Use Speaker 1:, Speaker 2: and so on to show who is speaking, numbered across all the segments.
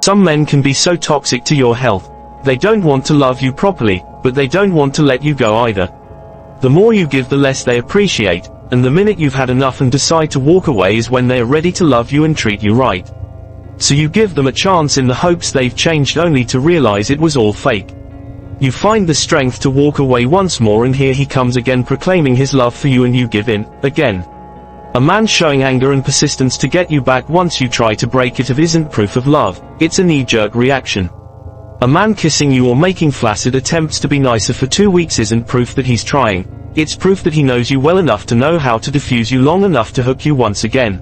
Speaker 1: Some men can be so toxic to your health. They don't want to love you properly, but they don't want to let you go either. The more you give, the less they appreciate, and the minute you've had enough and decide to walk away is when they are ready to love you and treat you right. So you give them a chance in the hopes they've changed, only to realize it was all fake. You find the strength to walk away once more, and here he comes again proclaiming his love for you, and you give in, again. A man showing anger and persistence to get you back once you try to break it isn't proof of love, it's a knee-jerk reaction. A man kissing you or making flaccid attempts to be nicer for 2 weeks isn't proof that he's trying, it's proof that he knows you well enough to know how to defuse you long enough to hook you once again.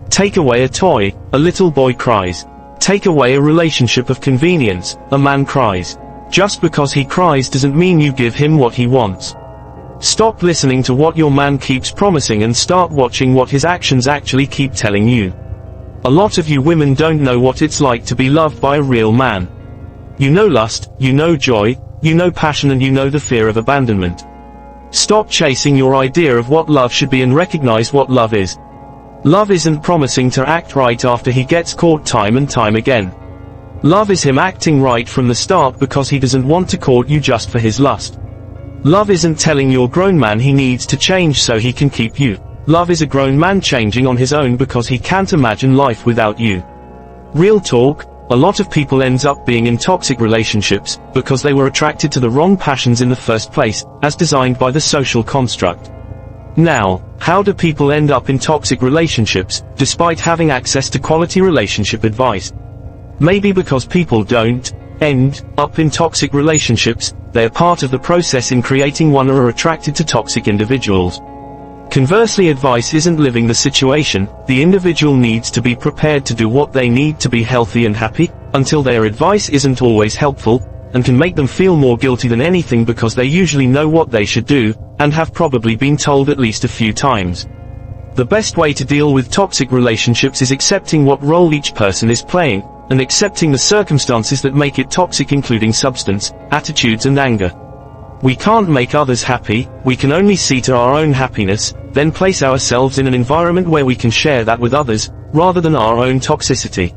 Speaker 1: Take away a toy, a little boy cries. Take away a relationship of convenience, a man cries. Just because he cries doesn't mean you give him what he wants. Stop listening to what your man keeps promising and start watching what his actions actually keep telling you. A lot of you women don't know what it's like to be loved by a real man. You know lust, you know joy, you know passion, and you know the fear of abandonment. Stop chasing your idea of what love should be and recognize what love is. Love isn't promising to act right after he gets caught time and time again. Love is him acting right from the start because he doesn't want to court you just for his lust. Love isn't telling your grown man he needs to change so he can keep you. Love is a grown man changing on his own because he can't imagine life without you. Real talk, a lot of people ends up being in toxic relationships because they were attracted to the wrong passions in the first place, as designed by the social construct. Now, how do people end up in toxic relationships, despite having access to quality relationship advice? Maybe because people don't end up in toxic relationships, they are part of the process in creating one or are attracted to toxic individuals. Conversely, advice isn't living the situation, the individual needs to be prepared to do what they need to be healthy and happy, until their advice isn't always helpful, and can make them feel more guilty than anything because they usually know what they should do, and have probably been told at least a few times. The best way to deal with toxic relationships is accepting what role each person is playing, and accepting the circumstances that make it toxic, including substance, attitudes and anger. We can't make others happy, we can only see to our own happiness, then place ourselves in an environment where we can share that with others, rather than our own toxicity.